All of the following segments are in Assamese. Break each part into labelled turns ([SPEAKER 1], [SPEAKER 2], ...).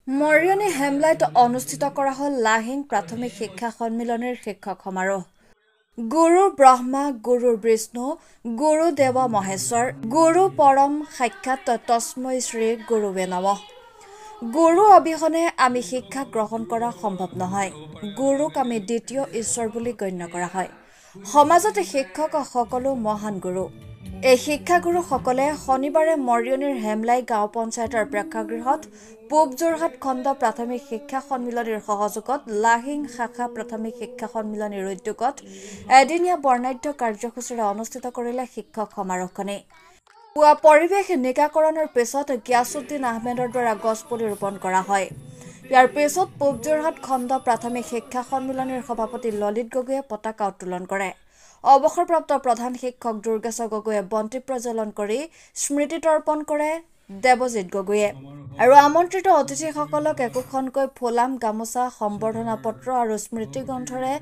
[SPEAKER 1] মৰিয়নি হেমলাইত অনুষ্ঠিত কৰা হ'ল লাহিং প্ৰাথমিক শিক্ষা সন্মিলনীৰ শিক্ষক সমাৰোহ। গুৰু ব্ৰহ্মা, গুৰু বিষ্ণু, গুৰু দেৱ মহেশ্বৰ, গুৰু পৰম সাক্ষাৎ তস্মৈ শ্ৰী গুৰুৱে নমঃ। গুৰু অবিহনে আমি শিক্ষা গ্ৰহণ কৰা সম্ভৱ নহয়। গুৰুক আমি দ্বিতীয় ঈশ্বৰ বুলি গণ্য কৰা হয়। সমাজত শিক্ষক সকলো মহান গুৰু। এই শিক্ষাগুৰুসকলে শনিবাৰে মৰিয়নিৰ হেমলাই গাঁও পঞ্চায়তৰ প্ৰেক্ষাগৃহত পূব যোৰহাট খণ্ড প্ৰাথমিক শিক্ষা সন্মিলনীৰ সহযোগত লাহিং শাখা প্ৰাথমিক শিক্ষা সন্মিলনীৰ উদ্যোগত এদিনীয়া বৰ্ণাঢ্য কাৰ্যসূচীৰে অনুষ্ঠিত কৰিলে শিক্ষক সমাৰোহখনি। পুৱা পৰিৱেশ নিকাকৰণৰ পিছত গিয়াছুদ্দিন আহমেদৰ দ্বাৰা গছপুলি ৰোপণ কৰা হয়। ইয়াৰ পিছত পূব যোৰহাট খণ্ড প্ৰাথমিক শিক্ষা সন্মিলনীৰ সভাপতি ললিত গগৈয়ে পতাকা উত্তোলন কৰে। অৱসৰপ্ৰাপ্ত প্ৰধান শিক্ষক দুৰ্গেশ্বৰ গগৈয়ে বন্তি প্ৰজ্বলন কৰি স্মৃতি তৰ্পণ কৰে দেৱজিৎ গগৈয়ে আৰু আমন্ত্ৰিত অতিথিসকলক একোখনকৈ ফুলাম, গামোচা, সম্বৰ্ধনা পত্ৰ আৰু স্মৃতি গ্ৰন্থৰে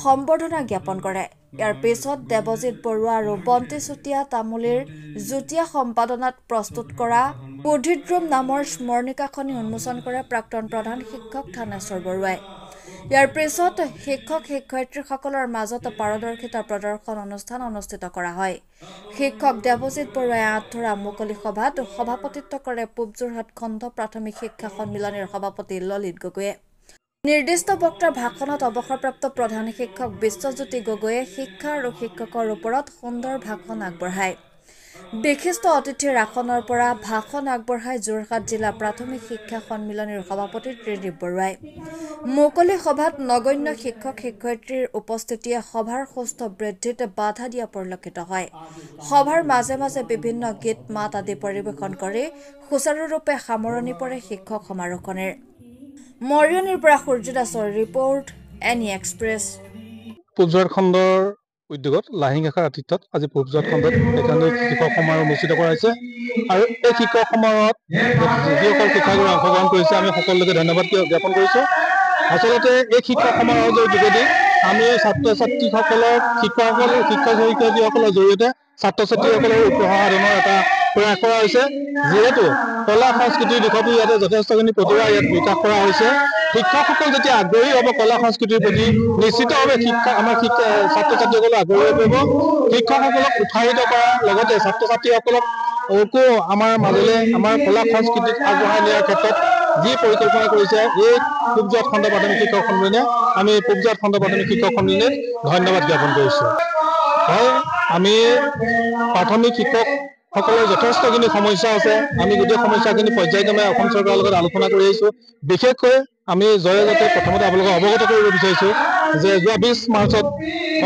[SPEAKER 1] সম্বৰ্ধনা জ্ঞাপন কৰে। ইয়াৰ পিছত দেৱজিৎ বৰুৱা আৰু বন্তি চুতীয়া তামুলীৰ যুটীয়া সম্পাদনাত প্ৰস্তুত কৰা বুদ্ধিদ্ৰোম নামৰ স্মৰণিকাখনি উন্মোচন কৰে প্ৰাক্তন প্ৰধান শিক্ষক থানেশ্বৰ বৰুৱাই। ইয়াৰ পিছত শিক্ষক-শিক্ষয়িত্ৰীসকলৰ মাজত পাৰদৰ্শিতা প্ৰদৰ্শন অনুষ্ঠান অনুষ্ঠিত কৰা হয়। শিক্ষক দেৱজিৎ বৰুৱাই আঁতৰা মুকলি সভাত সভাপতিত্ব কৰে পূব যোৰহাট খণ্ড প্ৰাথমিক শিক্ষা সন্মিলনীৰ সভাপতি ললিত গগৈয়ে। নিৰ্দিষ্ট বক্তাৰ ভাষণত অৱসৰপ্ৰাপ্ত প্ৰধান শিক্ষক বিশ্বজ্যোতি গগৈয়ে শিক্ষা আৰু শিক্ষকৰ ওপৰত সুন্দৰ ভাষণ আগবঢ়ায়। বিশিষ্ট অতিথিৰ আসনৰ পৰা ভাষণ আগবঢ়ায় যোৰহাট জিলা প্ৰাথমিক শিক্ষা সন্মিলনীৰ সভাপতি ত্ৰিদীপ বৰুৱাই। মুকলি সভাত নগণ্য শিক্ষক-শিক্ষয়িত্ৰীৰ উপস্থিতিয়ে সভাৰ সুস্থ বৃদ্ধিত বাধা দিয়া পৰিলক্ষিত হয়। সভাৰ মাজে মাজে বিভিন্ন গীত মাত আদি পৰিৱেশন কৰি সুচাৰুৰূপে সামৰণি পৰে শিক্ষক সমাৰোহখনিৰ। মৰিয়নিৰ পৰা সূৰ্য দাসৰ ৰিপৰ্ট, এনি এক্সপ্ৰেছ।
[SPEAKER 2] পূব যোৰহাট খণ্ডৰ উদ্যোগত লাহিং শাখাৰ আতিথ্যত আজি পূব যোৰহাট খণ্ডত একাংশ শিক্ষক সমাৰোহ অনুষ্ঠিত কৰা হৈছে আৰু এই শিক্ষক সমাৰোহত যিসকল শিক্ষাগুৰুৱে অংশগ্ৰহণ কৰিছে আমি সকলোকে ধন্যবাদ জ্ঞাপন কৰিছোঁ। আচলতে এই শিক্ষক সমাৰোহৰ যোগেদি আমি ছাত্ৰ-ছাত্ৰীসকলক শিক্ষক-শিক্ষয়িত্ৰীসকলৰ জৰিয়তে ছাত্ৰ-ছাত্ৰীসকলৰ উপহাৰ সাধনৰ এটা প্ৰয়াস কৰা হৈছে। যিহেতু কলা সংস্কৃতিৰ দিশতো ইয়াতে যথেষ্টখিনি প্ৰতিভা ইয়াত বিকাশ কৰা হৈছে। শিক্ষকসকল যেতিয়া আগ্ৰহী হ'ব কলা সংস্কৃতিৰ প্ৰতি, নিশ্চিতভাৱে আমাৰ ছাত্ৰ-ছাত্ৰীসকলে আগ্ৰহী হ'ব। শিক্ষকসকলক উৎসাহিত কৰাৰ লগতে ছাত্ৰ-ছাত্ৰীসকলক আমাৰ মাজলৈ আমাৰ কলা সংস্কৃতিক আগবঢ়াই নিয়াৰ ক্ষেত্ৰত যি পৰিকল্পনা কৰিছে এই পূব যোৰহাট খণ্ড প্ৰাথমিক শিক্ষক সন্মিলনে আমি পূব যোৰহাট খণ্ড প্ৰাথমিক শিক্ষক সন্মিলনীক ধন্যবাদ জ্ঞাপন কৰিছোঁ। হয়, আমি প্ৰাথমিক শিক্ষকসকলৰ যথেষ্টখিনি সমস্যা আছে। আমি গোটেই সমস্যাখিনি পৰ্যায়ক্ৰমে অসম চৰকাৰৰ লগত আলোচনা কৰি আহিছোঁ। বিশেষকৈ আমি জয়জাতে প্ৰথমতে আপোনালোকক অৱগত কৰিব বিচাৰিছোঁ যে যোৱা 20 মাৰ্চত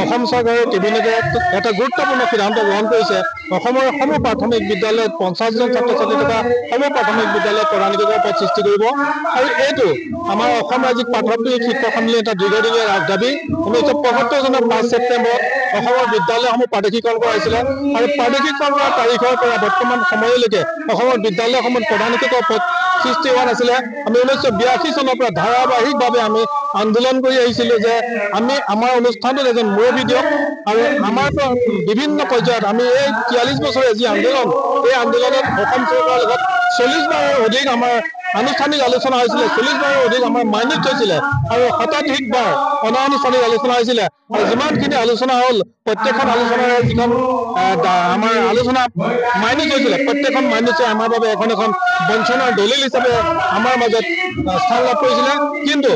[SPEAKER 2] অসম চৰকাৰৰ কেবিনেটে এটা গুৰুত্বপূৰ্ণ সিদ্ধান্ত গ্ৰহণ কৰিছে। অসমৰ সমূহ প্ৰাথমিক বিদ্যালয়ত 50জন ছাত্ৰ-ছাত্ৰী থকা সমূহ প্ৰাথমিক বিদ্যালয়ত প্ৰধান শিক্ষকৰ পদ সৃষ্টি কৰিব আৰু এইটো আমাৰ অসম ৰাজ্যিক প্ৰাথমিক শিক্ষক সন্মিলনী এটা দীৰ্ঘদিনীয়া দাবী। 1975 চনৰ 5 ছেপ্টেম্বৰত অসমৰ বিদ্যালয়সমূহ প্ৰাদেশিকৰণ কৰা হৈছিলে আৰু প্ৰাদেশিকৰণ কৰা তাৰিখৰ পৰা বৰ্তমান সময়লৈকে অসমৰ বিদ্যালয়সমূহত প্ৰধান শিক্ষকৰ পদ সৃষ্টি হোৱা নাছিলে। আমি 1982 চনৰ পৰা ধাৰাবাহিকভাৱে আমি আন্দোলন কৰি আহিছিলোঁ যে আমি আমাৰ অনুষ্ঠানটোত এজন মুৰব্বী দিয়ক আৰু আমাৰ বিভিন্ন পৰ্যায়ত আমি এই 43 বছৰে যি আন্দোলন, এই আন্দোলনত অসম চৰকাৰৰ লগত 40 বাৰৰ অধিক আমাৰ আনুষ্ঠানিক আলোচনা হৈছিলে, 40 বাৰৰ অধিক আমাৰ মাইনিত হৈছিলে আৰু শতাধিকবাৰ অনানুষ্ঠানিক আলোচনা হৈছিলে। আৰু যিমানখিনি আলোচনা হ'ল প্ৰত্যেকখন আলোচনাৰে যিখন আমাৰ আলোচনা মাইনিত হৈছিলে প্ৰত্যেকখন মাইনিতে আমাৰ বাবে এখন এখন বঞ্চনাৰ দলিল হিচাপে আমাৰ মাজত স্থান লাভ কৰিছিলে। কিন্তু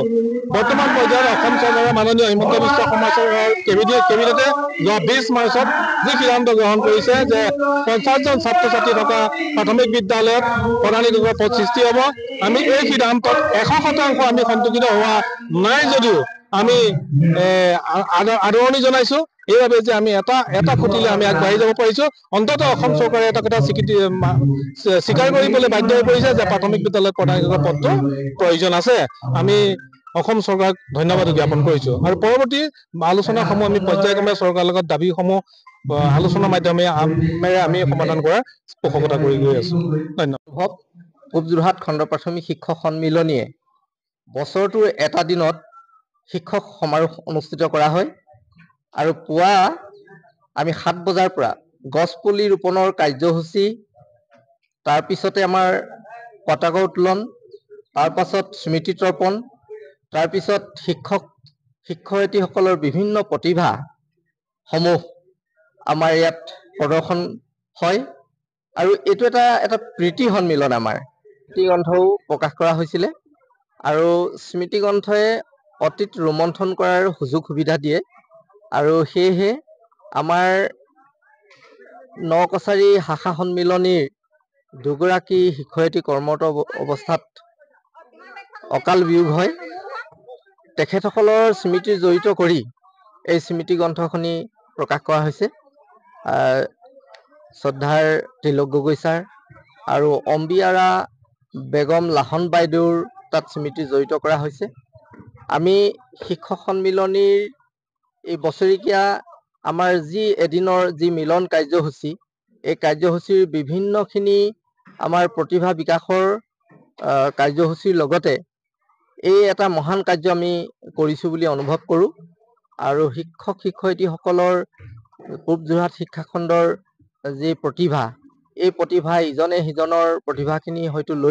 [SPEAKER 2] বৰ্তমান পৰ্যায়ত অসম চৰকাৰৰ মাননীয় হিমন্ত বিশ্ব শৰ্মা চৰকাৰৰ কেবিনেটে যোৱা 20 মাৰ্চত যি সিদ্ধান্ত গ্ৰহণ কৰিছে যে 50জন ছাত্ৰ-ছাত্ৰী থকা প্ৰাথমিক বিদ্যালয়ত প্ৰধান শিক্ষকৰ পদ সৃষ্টি হ'ব। আমি এই সিদ্ধান্তত 100% আমি সন্তুষ্ট হোৱা নাই যদিও আমি আদৰণি জনাইছোঁ এইভাৱে যে আমি এটা খুঁটিলে আমি আগবাঢ়ি যাব পাৰিছোঁ। অন্ততঃ অসম চৰকাৰে এটা কথা স্বীকাৰ কৰিবলৈ বাধ্য হৈ পৰিছে যে প্ৰাথমিক বিদ্যালয়ত প্ৰধান শিক্ষকৰ পদটো প্ৰয়োজন আছে। আমি অসম চৰকাৰক ধন্যবাদ জ্ঞাপন কৰিছোঁ আৰু পৰৱৰ্তী আলোচনাসমূহ আমি পৰ্যায়ক্ৰমে চৰকাৰৰ লগত দাবীসমূহ আলোচনাৰ মাধ্যমেৰে আমি সমাধান কৰাৰ পোষকতা কৰি গৈ আছোঁ। ধন্যবাদ।
[SPEAKER 3] পূব যোৰহাট খণ্ড প্ৰাথমিক শিক্ষক সন্মিলনীয়ে বছৰটোৰ এটা দিনত শিক্ষক সমাৰোহ অনুষ্ঠিত কৰা হয় আৰু পুৱা আমি 7 বজাৰ পৰা গছপুলি ৰোপণৰ কাৰ্যসূচী, তাৰপিছতে আমাৰ পতাকা উত্তোলন, তাৰ পাছত স্মৃতি তৰ্পণ, তাৰপিছত শিক্ষয়িত্ৰীসকলৰ বিভিন্ন প্ৰতিভাসমূহ আমাৰ ইয়াত প্ৰদৰ্শন হয়। আৰু এইটো এটা প্ৰীতি সন্মিলন। আমাৰ স্মৃতি গ্ৰন্থও প্ৰকাশ কৰা হৈছিলে, আৰু স্মৃতি গ্ৰন্থই অতীত ৰোমন্থন কৰাৰ সুযোগ সুবিধা দিয়ে। আৰু সেয়েহে আমাৰ নকছাৰী ভাষা সন্মিলনীৰ দুগৰাকী শিক্ষয়িত্ৰী কৰ্মৰত অৱস্থাত অকাল বিয়োগ হয়। তেখেতসকলৰ স্মৃতি জড়িত কৰি এই স্মৃতি গ্ৰন্থখনি প্ৰকাশ কৰা হৈছে। শ্ৰদ্ধাৰ তিলক গগৈ ছাৰ আৰু অম্বিয়াৰা বেগম লাহন বাইদেউৰ তাত স্মৃতি জড়িত কৰা হৈছে। আমি শিক্ষক সন্মিলনীৰ এই বছৰেকীয়া আমাৰ যি এদিনৰ যি মিলন কাৰ্যসূচী, এই কাৰ্যসূচীৰ বিভিন্নখিনি আমাৰ প্ৰতিভা বিকাশৰ কাৰ্যসূচীৰ লগতে এই এটা মহান কাৰ্য আমি কৰিছোঁ বুলি অনুভৱ কৰোঁ। আৰু শিক্ষক শিক্ষয়িত্ৰীসকলৰ পূব যোৰহাট শিক্ষাখণ্ডৰ যি প্ৰতিভা, এই প্ৰতিভা ইজনে সিজনৰ প্ৰতিভাখিনি হয়তো লৈ